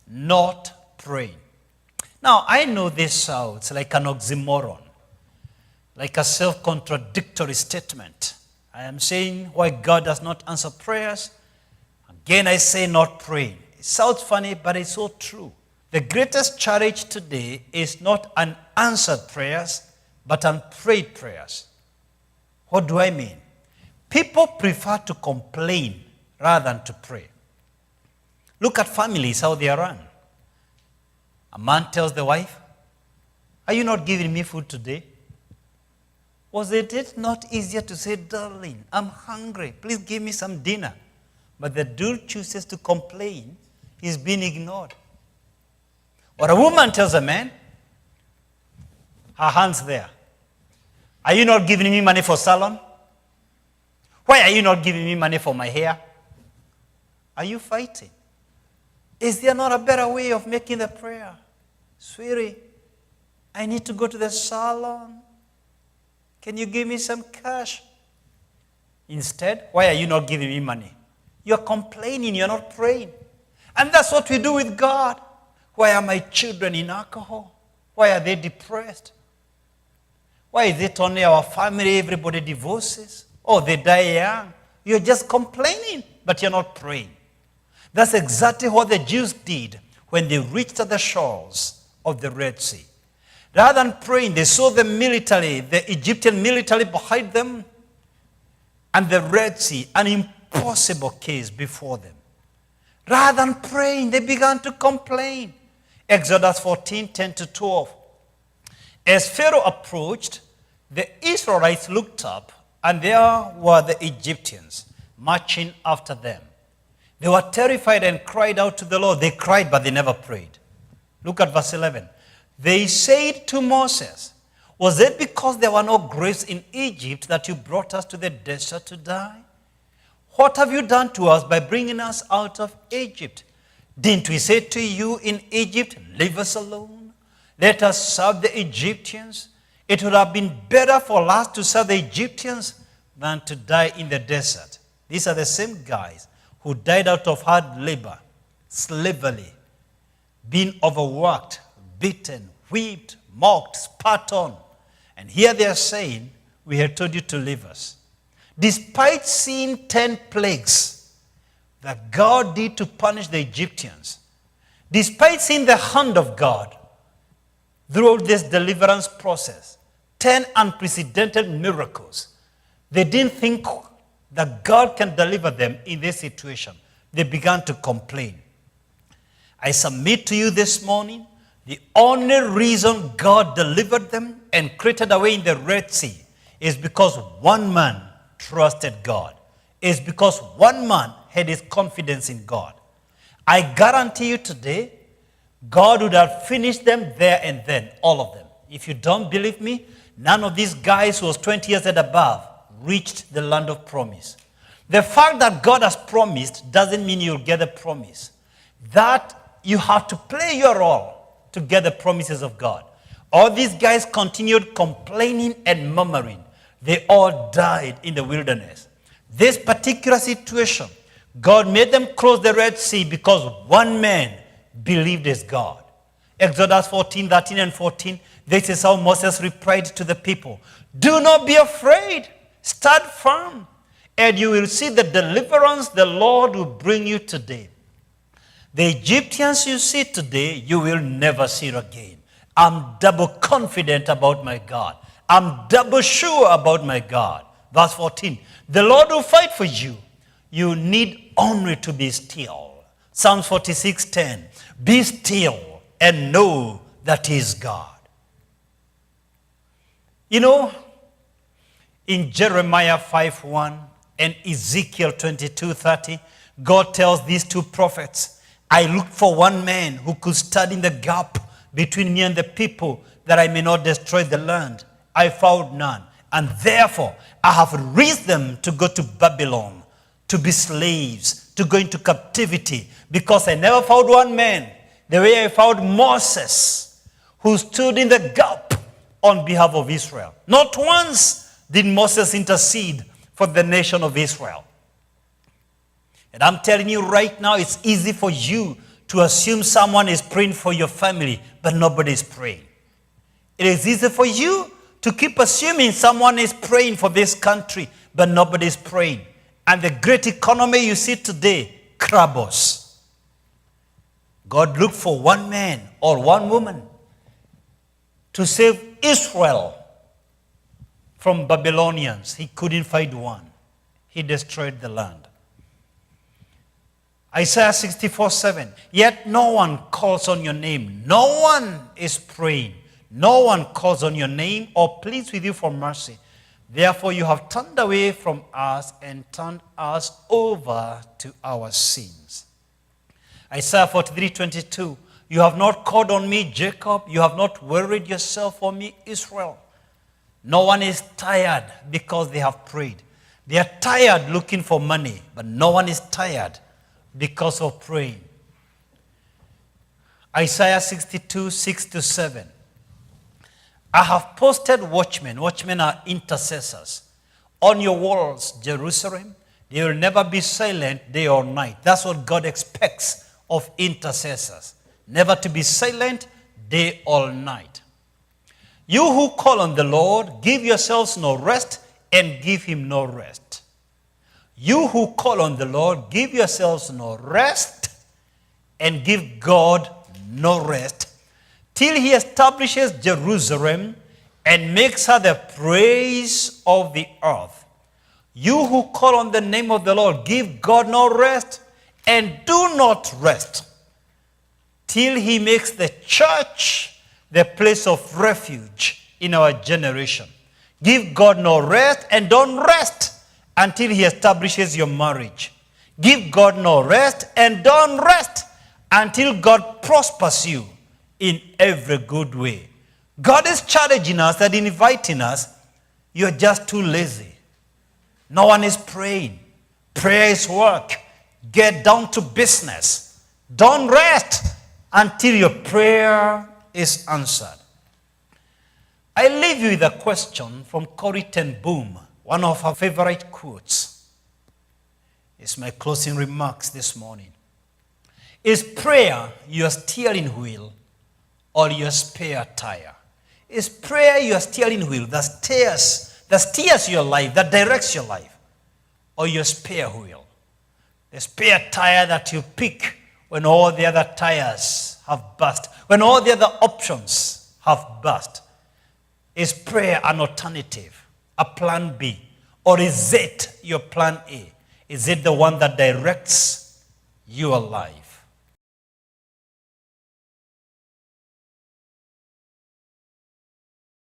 not praying. Now, I know this sounds like an oxymoron, like a self-contradictory statement. I am saying why God does not answer prayers. Again, I say not praying. It sounds funny, but it's so true. The greatest challenge today is not unanswered prayers, but unprayed prayers. What do I mean? People prefer to complain rather than to pray. Look at families, how they are run. A man tells the wife, "Are you not giving me food today?" Was it not easier to say, "Darling, I'm hungry. Please give me some dinner"? But the dude chooses to complain. He's being ignored. Or a woman tells a man, her hands there, "Are you not giving me money for salon? Why are you not giving me money for my hair?" Are you fighting? Is there not a better way of making the prayer? "Sweetie, I need to go to the salon. Can you give me some cash?" Instead, "Why are you not giving me money?" You're complaining, you're not praying. And that's what we do with God. "Why are my children in alcohol? Why are they depressed? Why is it only our family, everybody divorces? Oh, they die young." You're just complaining, but you're not praying. That's exactly what the Jews did when they reached the shores of the Red Sea. Rather than praying, they saw the military, the Egyptian military behind them, and the Red Sea, an impossible case before them. Rather than praying, they began to complain. Exodus 14, 10-12. As Pharaoh approached, the Israelites looked up, and there were the Egyptians marching after them. They were terrified and cried out to the Lord. They cried, but they never prayed. Look at verse 11. They said to Moses, "Was it because there were no graves in Egypt that you brought us to the desert to die? What have you done to us by bringing us out of Egypt? Didn't we say to you in Egypt, 'Leave us alone. Let us serve the Egyptians'? It would have been better for us to serve the Egyptians than to die in the desert." These are the same guys who died out of hard labor, slavery, being overworked, beaten, whipped, mocked, spat on. And here they are saying, "We had told you to leave us." Despite seeing 10 plagues that God did to punish the Egyptians, despite seeing the hand of God throughout this deliverance process, 10 unprecedented miracles, they didn't think that God can deliver them in this situation. They began to complain. I submit to you this morning, the only reason God delivered them and created a way in the Red Sea is because one man trusted God. It's because one man had his confidence in God. I guarantee you today, God would have finished them there and then, all of them. If you don't believe me, none of these guys who was 20 years and above reached the land of promise. The fact that God has promised doesn't mean you'll get the promise. That you have to play your role to get the promises of God. All these guys continued complaining and murmuring. They all died in the wilderness. This particular situation, God made them cross the Red Sea because one man believed his God. Exodus 14, 13 and 14, this is how Moses replied to the people. "Do not be afraid. Stand firm, and you will see the deliverance the Lord will bring you today. The Egyptians you see today, you will never see again. I'm double confident about my God. I'm double sure about my God." Verse 14, "The Lord will fight for you. You need only to be still." Psalms 46:10, "Be still and know that He is God." You know, in Jeremiah 5:1 and Ezekiel 22:30, God tells these two prophets, "I looked for one man who could stand in the gap between me and the people, that I may not destroy the land. I found none, and therefore I have raised them to go to Babylon, to be slaves, to go into captivity, because I never found one man, the way I found Moses, who stood in the gap on behalf of Israel." Not once did Moses intercede for the nation of Israel. And I'm telling you right now, it's easy for you to assume someone is praying for your family, but nobody is praying. It is easy for you to keep assuming someone is praying for this country, but nobody is praying. And the great economy you see today crumbles. God looked for one man or one woman to save Israel from Babylonians. He couldn't find one. He destroyed the land. Isaiah 64:7. Yet no one calls on your name. No one is praying. No one calls on your name or pleads with you for mercy. Therefore you have turned away from us and turned us over to our sins. Isaiah 43:22. You have not called on me, Jacob. You have not worried yourself for me, Israel. No one is tired because they have prayed. They are tired looking for money, but no one is tired because of praying. Isaiah 62:6-7. I have posted watchmen. Watchmen are intercessors. On your walls, Jerusalem. They will never be silent day or night. That's what God expects of intercessors. Never to be silent day or night. You who call on the Lord, give yourselves no rest and give him no rest. You who call on the Lord, give yourselves no rest and give God no rest till he establishes Jerusalem and makes her the praise of the earth. You who call on the name of the Lord, give God no rest and do not rest till he makes the church the place of refuge in our generation. Give God no rest and don't rest until he establishes your marriage. Give God no rest and don't rest until God prospers you in every good way. God is challenging us and inviting us. You're just too lazy. No one is praying. Prayer is work. Get down to business. Don't rest until your prayer is answered. I leave you with a question from Corrie ten Boom, one of her favorite quotes. It's my closing remarks this morning. Is prayer your steering wheel or your spare tire? Is prayer your steering wheel that steers your life, that directs your life, or your spare wheel? The spare tire that you pick when all the other tires have burst, when all the other options have burst. Is prayer an alternative, a plan B, or is it your plan A? Is it the one that directs your life?